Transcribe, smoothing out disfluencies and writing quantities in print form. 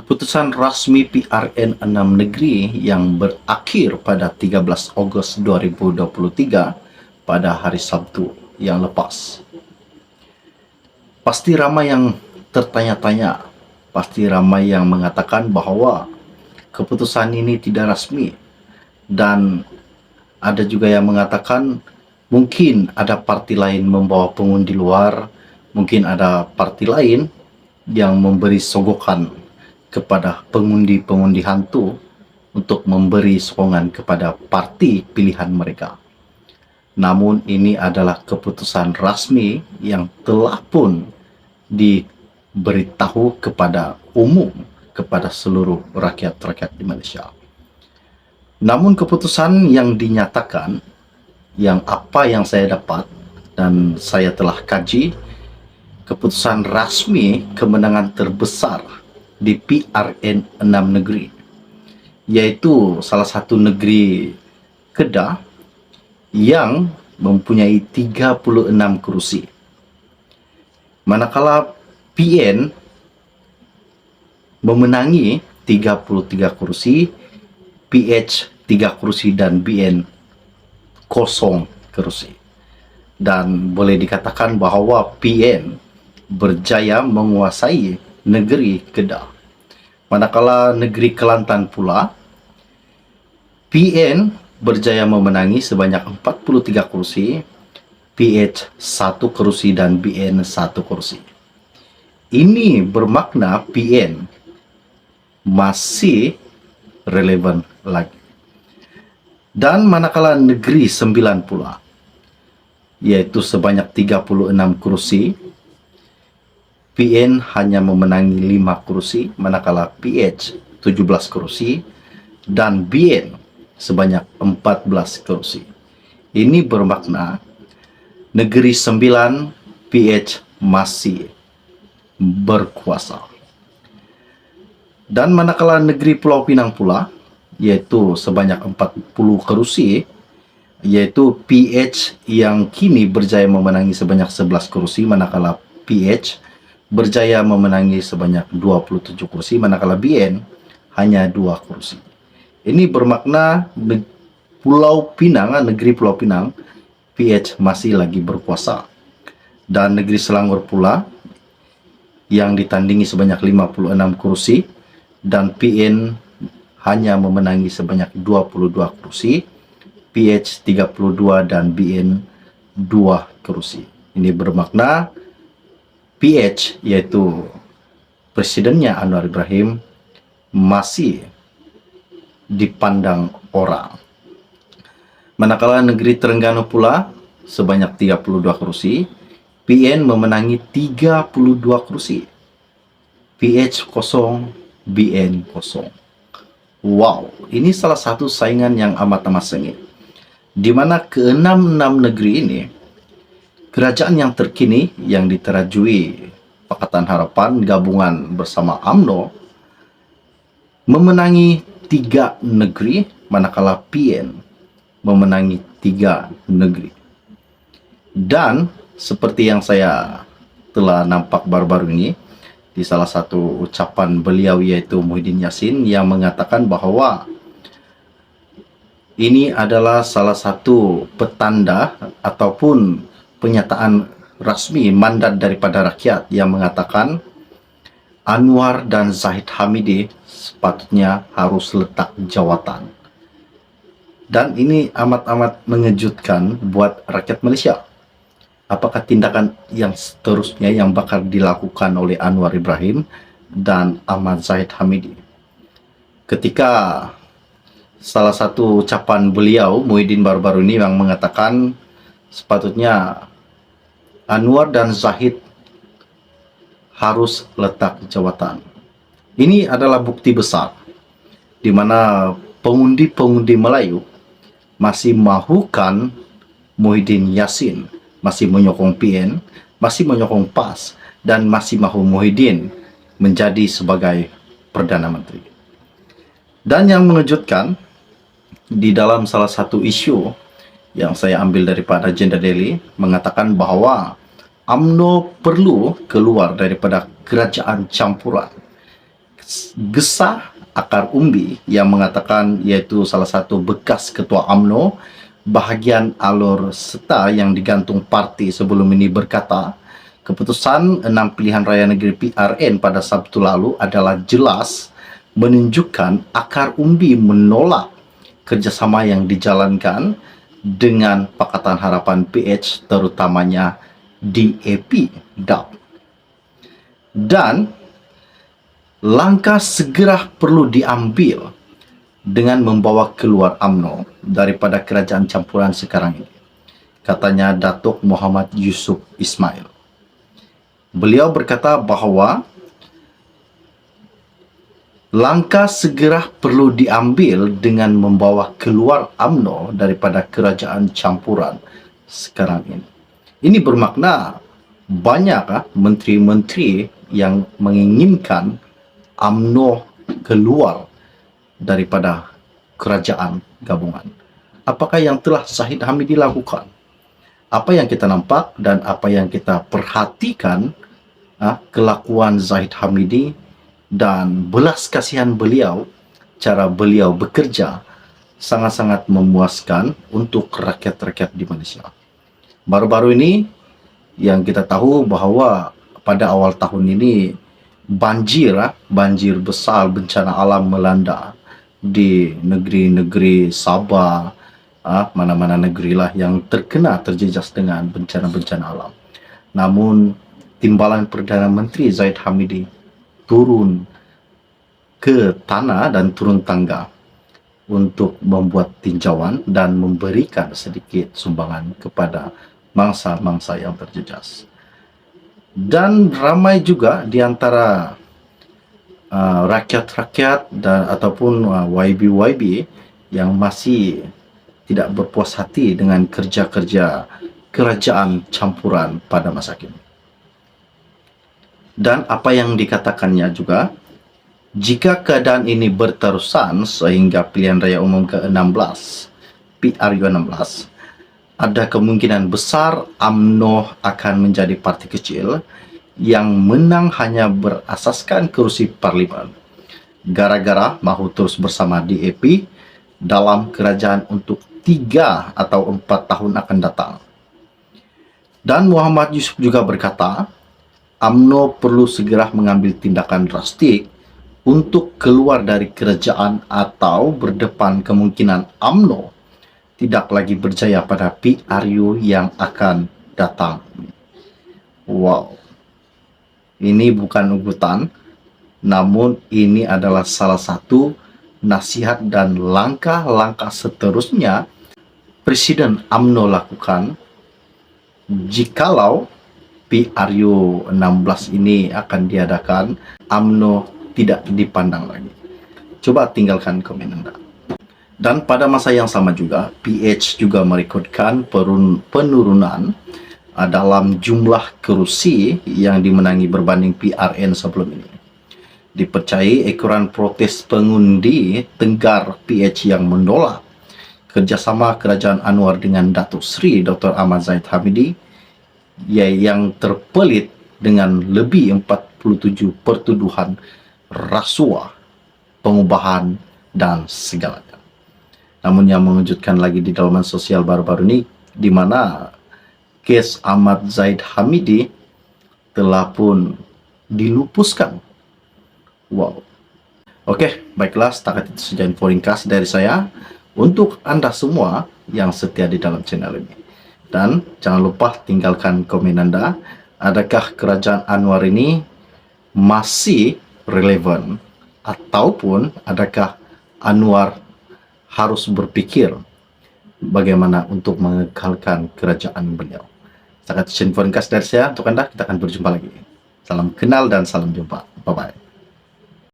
Keputusan rasmi PRN 6 negeri yang berakhir pada 13 Ogos 2023 pada hari Sabtu yang lepas. Pasti ramai yang tertanya-tanya, pasti ramai yang mengatakan bahwa keputusan ini tidak rasmi, dan ada juga yang mengatakan mungkin ada parti lain membawa pengundi luar, mungkin ada parti lain yang memberi sogokan kepada pengundi-pengundi hantu untuk memberi sokongan kepada parti pilihan mereka. Namun ini adalah keputusan rasmi yang telah pun diberitahu kepada umum, kepada seluruh rakyat-rakyat di Malaysia. Namun keputusan yang dinyatakan, yang apa yang saya dapat dan saya telah kaji, keputusan rasmi kemenangan terbesar di PRN 6 negeri, yaitu salah satu negeri Kedah yang mempunyai 36 kerusi. Manakala PN memenangi 33 kerusi, PH 3 kerusi dan BN 0 kerusi. Dan boleh dikatakan bahawa PN berjaya menguasai negeri Kedah. Manakala negeri Kelantan pula, PN berjaya memenangi sebanyak 43 kursi, PH 1 kursi dan BN 1 kursi. Ini bermakna PN masih relevan lagi. Dan manakala negeri 9 pula, yaitu sebanyak 36 kursi, PN hanya memenangi 5 kursi, manakala PH 17 kursi dan BN sebanyak 14 kursi. Ini bermakna negeri 9 PH masih berkuasa. Dan manakala negeri Pulau Pinang pula, yaitu sebanyak 40 kursi, yaitu PH yang kini berjaya memenangi sebanyak 11 kursi, manakala PH berjaya memenangi sebanyak 27 kursi, manakala BN hanya 2 kursi. Ini bermakna Pulau Pinang, negeri Pulau Pinang, PH masih lagi berkuasa. Dan negeri Selangor pula yang ditandingi sebanyak 56 kursi dan PN hanya memenangi sebanyak 22 kursi, PH 32 dan BN 2 kursi. Ini bermakna PH, yaitu presidennya Anwar Ibrahim, masih dipandang orang. Manakala negeri Terengganu pula sebanyak 32 kursi, PN memenangi 32 kursi, PH 0, BN 0. Wow, ini salah satu saingan yang amat-amat sengit, di mana keenam negeri ini, kerajaan yang terkini yang diterajui Pakatan Harapan gabungan bersama UMNO memenangi 3 negeri, manakala PN memenangi 3 negeri. Dan seperti yang saya telah nampak baru-baru ini di salah satu ucapan beliau, yaitu Muhyiddin Yassin, yang mengatakan bahawa ini adalah salah satu petanda ataupun penyataan rasmi mandat daripada rakyat yang mengatakan Anwar dan Zahid Hamidi sepatutnya harus letak jawatan. Dan ini amat-amat mengejutkan buat rakyat Malaysia. Apakah tindakan yang seterusnya yang bakal dilakukan oleh Anwar Ibrahim dan Ahmad Zahid Hamidi? Ketika salah satu ucapan beliau, Muhyiddin, baru-baru ini yang mengatakan sepatutnya Anwar dan Zahid harus letak jawatan. Ini adalah bukti besar di mana pengundi-pengundi Melayu masih mahukan Muhyiddin Yassin, masih menyokong PN, masih menyokong PAS, dan masih mahu Muhyiddin menjadi sebagai Perdana Menteri. Dan yang mengejutkan, di dalam salah satu isu yang saya ambil daripada Agenda Daily, mengatakan bahawa UMNO perlu keluar daripada kerajaan campuran. Gesah Akar Umbi yang mengatakan, yaitu salah satu bekas ketua UMNO bahagian alur serta yang digantung parti sebelum ini, berkata, keputusan 6 pilihan raya negeri PRN pada Sabtu lalu adalah jelas menunjukkan Akar Umbi menolak kerjasama yang dijalankan dengan Pakatan Harapan PH, terutamanya DAP, DAP. Dan langkah segera perlu diambil dengan membawa keluar UMNO daripada kerajaan campuran sekarang ini, katanya Datuk Muhammad Yusuf Ismail. Beliau berkata bahawa langkah segera perlu diambil dengan membawa keluar UMNO daripada kerajaan campuran sekarang ini. Ini bermakna banyak menteri-menteri yang menginginkan UMNO keluar daripada kerajaan gabungan. Apakah yang telah Zahid Hamidi lakukan? Apa yang kita nampak dan apa yang kita perhatikan, kelakuan Zahid Hamidi dan belas kasihan beliau, cara beliau bekerja sangat-sangat memuaskan untuk rakyat-rakyat di Malaysia. Baru-baru ini yang kita tahu bahawa pada awal tahun ini banjir besar, bencana alam melanda di negeri-negeri Sabah, mana-mana negeri lah yang terjejas dengan bencana-bencana alam. Namun timbalan Perdana Menteri Zahid Hamidi turun ke tanah dan turun tangga untuk membuat tinjauan dan memberikan sedikit sumbangan kepada mangsa-mangsa yang terjejas. Dan ramai juga di antara rakyat-rakyat dan ataupun YB-YB yang masih tidak berpuas hati dengan kerja-kerja kerajaan campuran pada masa kini. Dan apa yang dikatakannya juga, jika keadaan ini berterusan sehingga pilihan raya umum ke-16, PRU 16, ada kemungkinan besar UMNO akan menjadi parti kecil yang menang hanya berasaskan kerusi parlimen, gara-gara mahu terus bersama DAP dalam kerajaan untuk 3 atau 4 tahun akan datang. Dan Muhammad Yusuf juga berkata, UMNO perlu segera mengambil tindakan drastik untuk keluar dari kerajaan atau berdepan kemungkinan UMNO tidak lagi berjaya pada PRU yang akan datang. Wow. Ini bukan ugutan, namun ini adalah salah satu nasihat dan langkah-langkah seterusnya Presiden UMNO lakukan jikalau PRU 16 ini akan diadakan, UMNO tidak dipandang lagi. Coba tinggalkan komen Anda. Dan pada masa yang sama juga, PH juga merekodkan penurunan dalam jumlah kerusi yang dimenangi berbanding PRN sebelum ini. Dipercayai ekoran protes pengundi Tenggar PH yang menolak kerjasama Kerajaan Anwar dengan Datuk Seri Dr. Ahmad Zahid Hamidi yang terpelit dengan lebih 47 pertuduhan rasuah, pengubahan dan segalanya. Namun yang mengejutkan lagi di dalaman sosial baru-baru ini, di mana kes Ahmad Zahid Hamidi telah pun dilupuskan. Wow. Oke, baiklah, setakat itu saja info ringkas dari saya untuk Anda semua yang setia di dalam channel ini. Dan jangan lupa tinggalkan komen Anda, adakah Kerajaan Anwar ini masih relevan ataupun adakah Anwar harus berpikir bagaimana untuk mengekalkan kerajaan beliau. Sangat info ringkas dari saya untuk Anda. Kita akan berjumpa lagi. Salam kenal dan salam jumpa. Bye-bye.